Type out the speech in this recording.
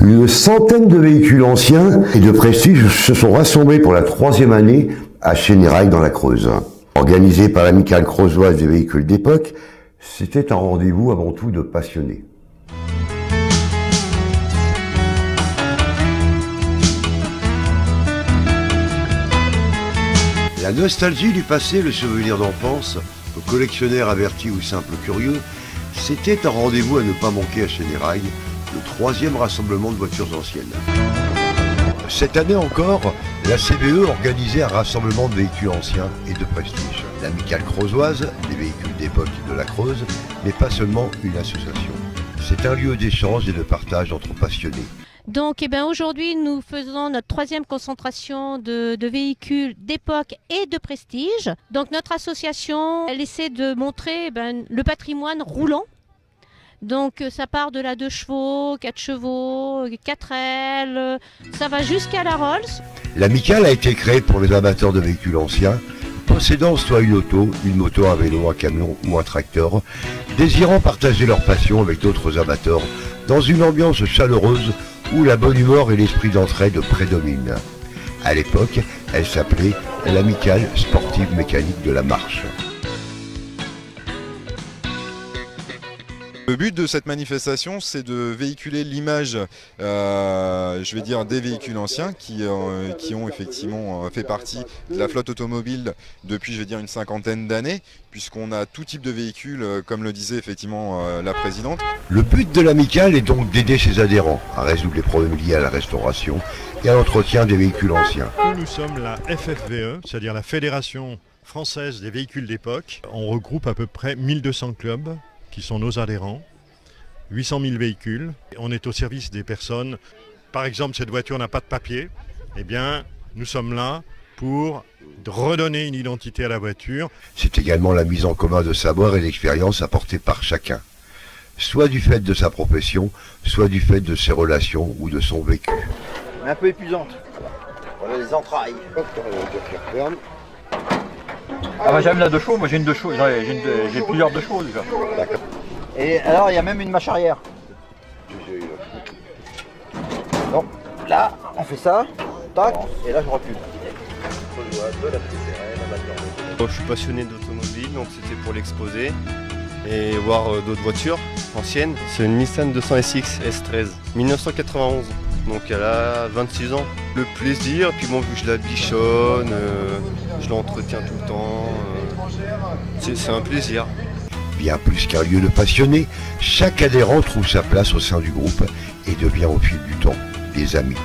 Une centaine de véhicules anciens et de prestige se sont rassemblés pour la 3e année à Chénérail dans la Creuse. Organisé par l'Amicale creusoise des véhicules d'époque, c'était un rendez-vous avant tout de passionnés. La nostalgie du passé, le souvenir d'enfance, aux collectionneurs avertis ou simples curieux, c'était un rendez-vous à ne pas manquer à Chénérail, le 3e rassemblement de voitures anciennes. Cette année encore, la CBE organisait un rassemblement de véhicules anciens et de prestige. L'Amicale creusoise, des véhicules d'époque de la Creuse, n'est pas seulement une association. C'est un lieu d'échange et de partage entre passionnés. Donc aujourd'hui, nous faisons notre 3e concentration de véhicules d'époque et de prestige. Donc notre association, elle essaie de montrer le patrimoine roulant. Donc ça part de la 2 chevaux, 4 chevaux, 4L, ça va jusqu'à la Rolls. L'Amicale a été créée pour les amateurs de véhicules anciens, possédant soit une auto, une moto, un vélo, un camion ou un tracteur, désirant partager leur passion avec d'autres amateurs dans une ambiance chaleureuse où la bonne humeur et l'esprit d'entraide prédominent. À l'époque, elle s'appelait l'Amicale sportive mécanique de la marche. Le but de cette manifestation, c'est de véhiculer l'image, je vais dire, des véhicules anciens qui ont effectivement fait partie de la flotte automobile depuis, je vais dire, une 50aine d'années, puisqu'on a tout type de véhicules, comme le disait effectivement la présidente. Le but de l'Amicale est donc d'aider ses adhérents à résoudre les problèmes liés à la restauration et à l'entretien des véhicules anciens. Nous sommes la FFVE, c'est-à-dire la Fédération française des véhicules d'époque. On regroupe à peu près 1200 clubs qui sont nos adhérents, 800 000 véhicules. On est au service des personnes. Par exemple, cette voiture n'a pas de papier. Eh bien, nous sommes là pour redonner une identité à la voiture. C'est également la mise en commun de savoir et d'expérience apportées par chacun, soit du fait de sa profession, soit du fait de ses relations ou de son vécu. Un peu épuisante. Voilà les entrailles. Ah bah j'aime la 2 chevaux, moi j'ai une 2 chevaux, j'ai plusieurs 2 chevaux déjà. Et alors il y a même une marche arrière. Donc là on fait ça, tac, et là je recule. Je suis passionné d'automobile, donc c'était pour l'exposer et voir d'autres voitures anciennes. C'est une Nissan 200 SX S13, 1991. Donc elle a 26 ans. Le plaisir, puis bon, vu que je la bichonne, je l'entretiens tout le temps, c'est un plaisir. Bien plus qu'un lieu de passionnés, chaque adhérent trouve sa place au sein du groupe et devient au fil du temps des amis.